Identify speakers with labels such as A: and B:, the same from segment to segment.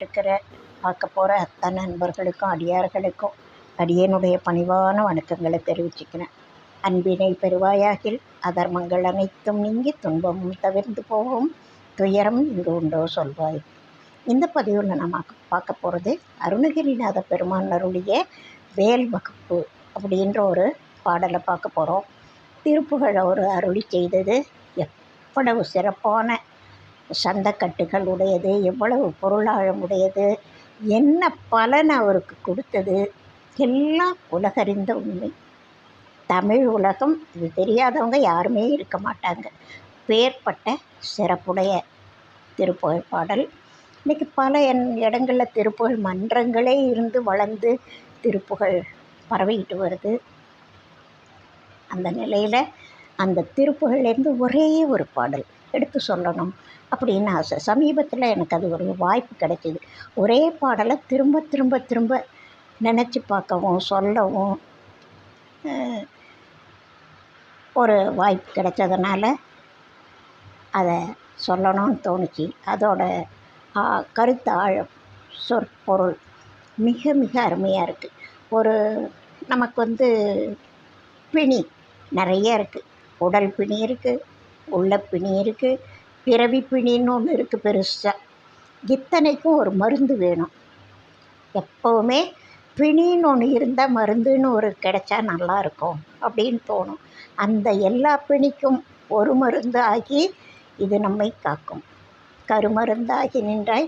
A: இருக்கிற பார்க்க போகிற அத்தனை நண்பர்களுக்கும் அடியார்களுக்கும் அடியனுடைய பணிவான வணக்கங்களை தெரிவிச்சுக்கிறேன். அன்பினை பெருவாயாகில் அதர்மங்கள் அனைத்தும் நீங்கி துன்பமும் தவிர்ந்து போகும், துயரம் இங்கு உண்டோ சொல்வாய். இந்த பதிவில் நம்ம பார்க்க போகிறது அருணகிரிநாத பெருமான் அருளிய வேல் வகுப்பு அப்படின்ற ஒரு பாடலை பார்க்க போகிறோம். திருப்புகழ் அவர் அருளி செய்தது எவ்வளவு சிறப்பான சந்தக்கட்டுகள் உடையது, எவ்வளவு பொருளாழம் உடையது, என்ன பலன் அவருக்கு கொடுத்தது எல்லாம் உலகறிந்த உண்மை. தமிழ் உலகம் இது தெரியாதவங்க யாருமே இருக்க மாட்டாங்க. பேர்பட்ட சிறப்புடைய திருப்புகழ் பாடல். இன்றைக்கி பல இடங்களில் திருப்புகழ் மன்றங்களே இருந்து வளர்ந்து திருப்புகழ் பரவிக்கிட்டு வருது. அந்த நிலையில் அந்த திருப்புகழ்லேருந்து ஒரே ஒரு பாடல் எடுத்து சொல்லணும் அப்படின்னு ஆசை. சமீபத்தில் எனக்கு அது ஒரு வாய்ப்பு கிடைச்சிது. ஒரே பாடலை திரும்ப திரும்ப திரும்ப நினச்சி பார்க்கவும் சொல்லவும் ஒரு வாய்ப்பு கிடைச்சதுனால அதை சொல்லணும்னு தோணுச்சு. அதோட கருத்து ஆழம், சொற்பொருள் மிக மிக அருமையாக இருக்குது. ஒரு நமக்கு பிணி நிறைய இருக்குது. உடல் பிணி இருக்குது, உள்ள பிணி இருக்குது, பிறவி பிணின்னு ஒன்று இருக்குது பெருசாக. இத்தனைக்கும் ஒரு மருந்து வேணும். எப்போவுமே பிணின்னு ஒன்று இருந்தால் மருந்துன்னு ஒரு கிடைச்சா நல்லாயிருக்கும் அப்படின்னு தோணும். அந்த எல்லா பிணிக்கும் ஒரு மருந்து ஆகி இது நம்மை காக்கும். கருமருந்தாகி நின்றாய்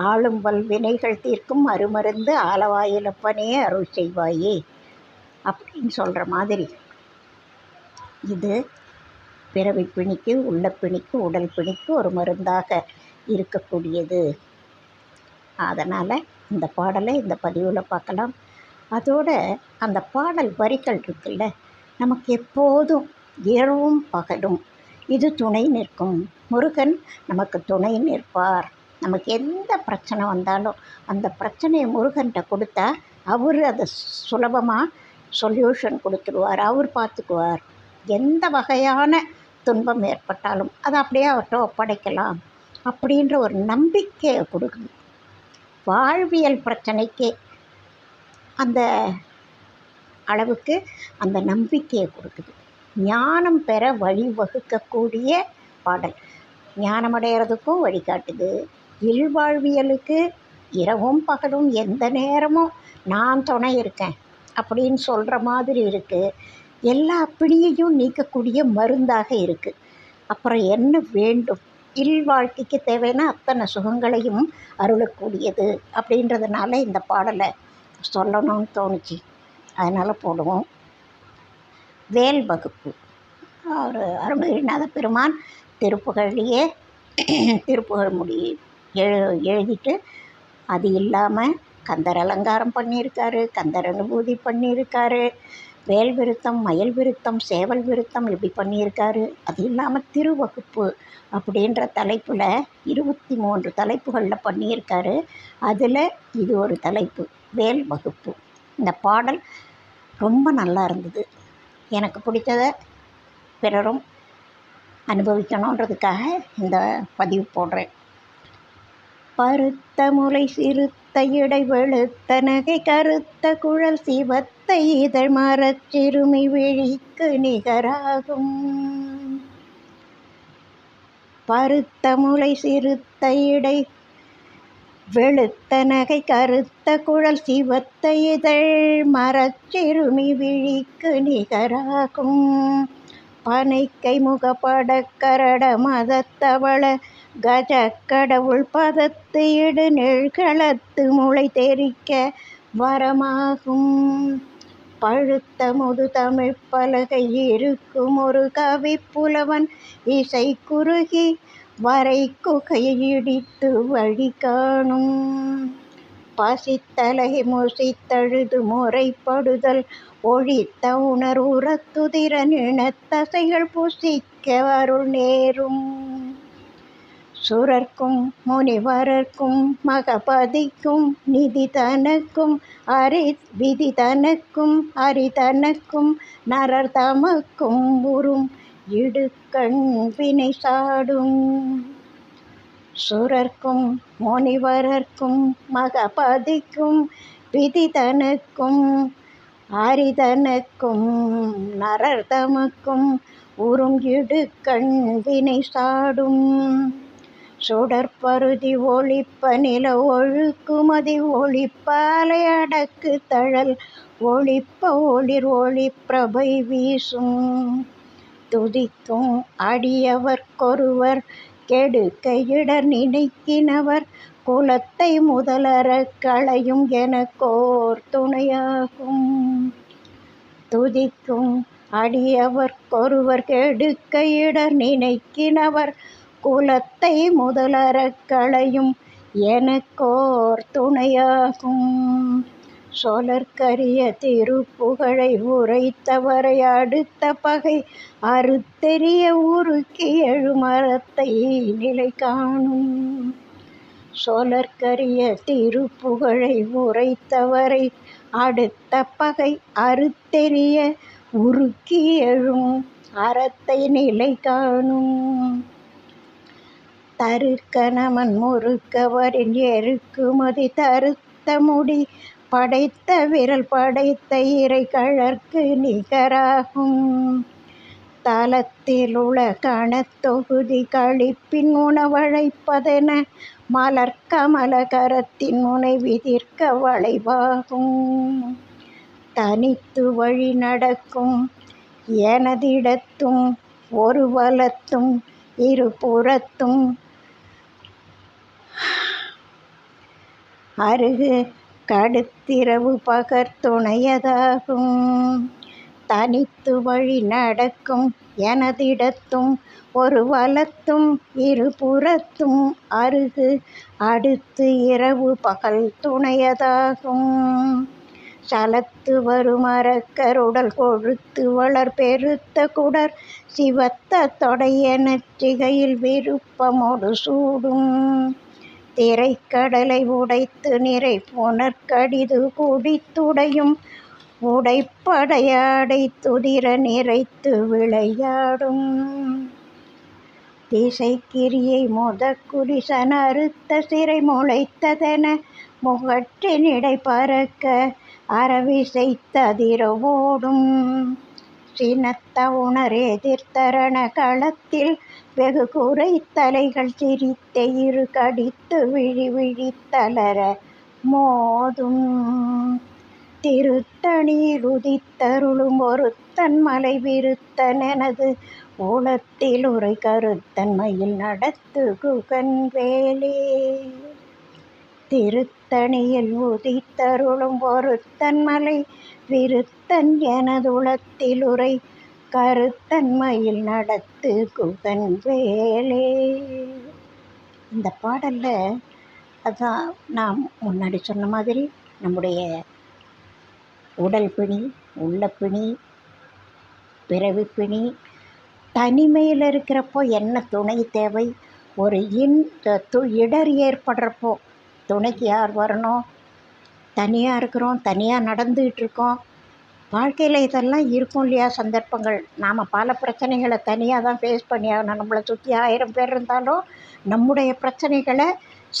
A: ஆளும் வல்வினைகள் தீர்க்கும் அருமருந்து ஆலவாயிலப்பனே அருள் செய்வாயே அப்படின்னு சொல்கிற மாதிரி இது பிறவி பிணிக்கு, உள்ள பிணிக்கு, உடல் பிணிக்கு ஒரு மருந்தாக இருக்கக்கூடியது. அதனால் இந்த பாடலை இந்த பதிவில் பார்க்கலாம். அதோட அந்த பாடல் வரிகள் இருக்குல்ல, நமக்கு எப்போதும் இரவும் பகலும் இது துணை நிற்கும். முருகன் நமக்கு துணை நிற்பார். நமக்கு எந்த பிரச்சனை வந்தாலும் அந்த பிரச்சனையை முருகன்கிட்ட கொடுத்தா அவர் அதை சுலபமாக சொல்யூஷன் கொடுத்துருவார். அவர் பார்த்துக்குவார். எந்த வகையான துன்பம் ஏற்பட்டாலும் அதை அப்படியே அவர்கிட்ட ஒப்படைக்கலாம் அப்படின்ற ஒரு நம்பிக்கையை கொடுக்குது. வாழ்வியல் பிரச்சனைக்கே அந்த அளவுக்கு அந்த நம்பிக்கையை கொடுக்குது. ஞானம் பெற வழிவகுக்கக்கூடிய பாடல். ஞானம் அடைகிறதுக்கும் வழிகாட்டுது. இல்வாழ்வியலுக்கு இரவும் பகலும் எந்த நேரமும் நான் துணை இருக்கேன் அப்படின்னு சொல்கிற மாதிரி இருக்குது. எல்லா பிணியையும் நீக்கக்கூடிய மருந்தாக இருக்குது. அப்புறம் என்ன வேண்டும்? இல்வாழ்க்கைக்கு தேவையான அத்தனை சுகங்களையும் அருளக்கூடியது அப்படின்றதுனால இந்த பாடலை சொல்லணும்னு தோணுச்சு. அதனால் போடுவோம். வேல் வகுப்பு. ஒரு அருணகிரிநாத பெருமான் திருப்புகழ்லேயே திருப்புகழ் எழுதிட்டு அது இல்லாமல் கந்தர் அலங்காரம் பண்ணியிருக்காரு, கந்தர் அனுபூதி பண்ணியிருக்காரு, வேல் விருத்தம், மயில் விருத்தம், சேவல் விருத்தம் இப்படி பண்ணியிருக்காரு. அது இல்லாமல் திருவகுப்பு அப்படின்ற தலைப்பில் 23 தலைப்புகளில் பண்ணியிருக்காரு. அதில் இது ஒரு தலைப்பு, வேல் வகுப்பு. இந்த பாடல் ரொம்ப நல்லா இருந்தது. எனக்கு பிடிச்சதை பிறரும் அனுபவிக்கணுன்றதுக்காக இந்த பதிவு போடுறேன். பருத்த முலை சிறுத்த இடை வெளுத்த நகை கருத்த குழல் சிவத்த இதழ் மரச் சிறுமி விழிக்கு நிகராகும். பருத்த முலை சிறுத்த இடை வெளுத்த நகை கருத்த குழல் சிவத்த இதழ் மரச் சிறுமி விழிக்கு நிகராகும். பனைக்கை முகப்பட கரட மதத்தவள கஜ கடவுள் பதத்து இடு நெழ்களத்து முளை தெரிக்க வரமாகும். பழுத்த முது தமிழ் பலகை இருக்கும் ஒரு கவி புலவன் இசை குறுகி வரை குகையை இடித்து வழி காணும். பசித்தலகை முசித்தழுது முறைப்படுதல் ஒழித்த உணர்வுறத்துதிர நினத்தசைகள் புசிக்க அருள் நேரும். சுரர்க்கும் முனிவரர்க்கும் மகபதிக்கும் நிதி தனக்கும் விதி தனக்கும் அரிதனக்கும் நரர் தமக்கும் உறும் இடுக்கண் வினை சாடும். சுரர்க்கும் முனிவரர்க்கும் மகபதிக்கும் விதிதனுக்கும் அரிதனுக்கும் நரர்தமுக்கும் உறும் இடுக்கண் வினை சாடும். சுடற்பருதி ஒளிப்ப நில ஒழுக்குமதி ஒளிப்ப அலை அடக்கு தழல் ஒளிப்ப ஒளிர் ஒளிப்பிரபை வீசும். துதிக்கும் அடியவர்க்கொருவர் கெடுக்க இடர் நினைக்கினவர் குலத்தை முதலறக் களையும் எனக்கோர் துணையாகும். துதிக்கும் அடியவர்க்கொருவர் கெடுக்க இடர் நினைக்கினவர் குலத்தை முதலறக் களையும் எனக்கோர் துணையாகும். சொலற்கரிய திருப்புகழை உரைத்தவரை அடுத்த பகை அறுத்தெறிய உருக்கி எழுமரத்தை நிலை காணும். சொலற்கரிய திருப்புகழை உரைத்தவரை அடுத்த பகை அறுத்தெறிய உருக்கி எழும் அறத்தை நிலை காணும். தருக்க நமன் முறுக்கவரின் எருக்குமதி தருத்த முடி படைத்த விரல் படைத்த இறை கழற்கு நிகராகும். தலத்தில் உள கணத்தொகுதி கழிப்பின் உணவழைப்பதென மலர்கமல கரத்தின் முனை விதிர்க்க வளைவாகும். தனித்து வழி நடக்கும் எனதிடத்தும் ஒரு வலத்தும் இரு புறத்தும் அருகு கடுத்திரவு பகர்த்துணையதாகும். தனித்து வழி நடக்கும் எனதிடத்தும் ஒரு வலத்தும் இரு புறத்தும் அருகு அடுத்து இரவு பகல் துணையதாகும். சலத்து வரும் அரக்கருடல் கொழுத்து வளர் பெருத்த குடர் சிவத்த தொடையெனச் சிகையில் விருப்பமொடு சூடும். திரைக்கடலை உடைத்து நிறை புனற்கடிது குடித்துடையும் உடைப்படையாடை துதிர நிறைத்து விளையாடும். திசைக்கிரியை முதக்குரிசன் அறுத்த சிறை முளைத்ததென முகற்றினிடை பறக்க அறவிசைத்ததிர ஓடும். சினத்த உணர் எதிர்த்தரண களத்தில் வெகு குறை தலைகள் சிரித்த இரு கடித்து விழி விழித்தளர மோதும். திருத்தணியில் உதித்தருளும் ஒருத்தன் மலை விருத்தன் எனது உளத்தில் உரை கருத்தன்மையில் நடத்து குகன் வேலே. திருத்தணியில் உதித்தருளும் ஒருத்தன் மலை விருத்தன் எனது உளத்தில் உரை கருத்தன்மையில் நடத்து குகன் வேலே. இந்த பாடலில் அதான் நான் முன்னாடி சொன்ன மாதிரி நம்முடைய உடல் பிணி, உள்ள பிணி, பிறவி பிணி, தனிமையில் இருக்கிறப்போ என்ன துணை தேவை, ஒரு இடர் ஏற்படுறப்போ துணைக்கு யார் வரணும், தனியாக இருக்கிறோம், தனியாக நடந்துகிட்ருக்கோம். வாழ்க்கையில் இதெல்லாம் இருக்கும் இல்லையா சந்தர்ப்பங்கள். நாம் பல பிரச்சனைகளை தனியாக தான் ஃபேஸ் பண்ணி ஆகணும். நம்மளை சுற்றி 1000 பேர் இருந்தாலும் நம்முடைய பிரச்சனைகளை,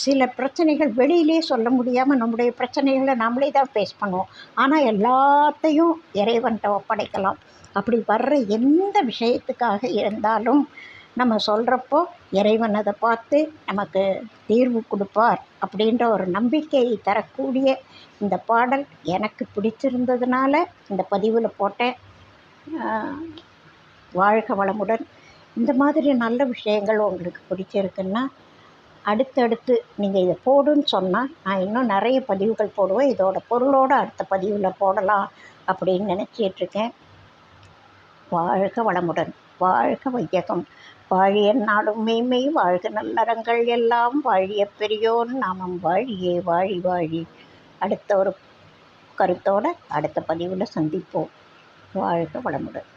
A: சில பிரச்சனைகள் வெளியிலே சொல்ல முடியாமல் நம்முடைய பிரச்சனைகளை நம்மளே தான் ஃபேஸ் பண்ணுவோம். ஆனால் எல்லாத்தையும் இறைவன்கிட்ட ஒப்படைக்கலாம். அப்படி வர்ற எந்த விஷயத்துக்காக இருந்தாலும் நம்ம சொல்கிறப்போ இறைவன் அதை பார்த்து நமக்கு தீர்வு கொடுப்பார் அப்படின்ற ஒரு நம்பிக்கையை தரக்கூடிய இந்த பாடல் எனக்கு பிடிச்சிருந்ததுனால இந்த பதிவில் போட்டேன். வாழ்க வளமுடன். இந்த மாதிரி நல்ல விஷயங்கள் உங்களுக்கு பிடிச்சிருக்குன்னா அடுத்தடுத்து நீங்கள் இதை போடுன்னு சொன்னால் நான் இன்னும் நிறைய பதிவுகள் போடுவேன். இதோட பொருளோடு அடுத்த பதிவில் போடலாம் அப்படின்னு நினச்சிட்ருக்கேன். வாழ்க வளமுடன். வாழ்க வையகம். வாழிய நாடும் மெய்மை. வாழ்க நல்லறங்கள் எல்லாம். வாழிய பெரியோன் நாமம் வாழியே வாழி வாழி. அடுத்த ஒரு கருத்தோடு அடுத்த பதிவில் சந்திப்போம். வாழ்க வளமுடன்.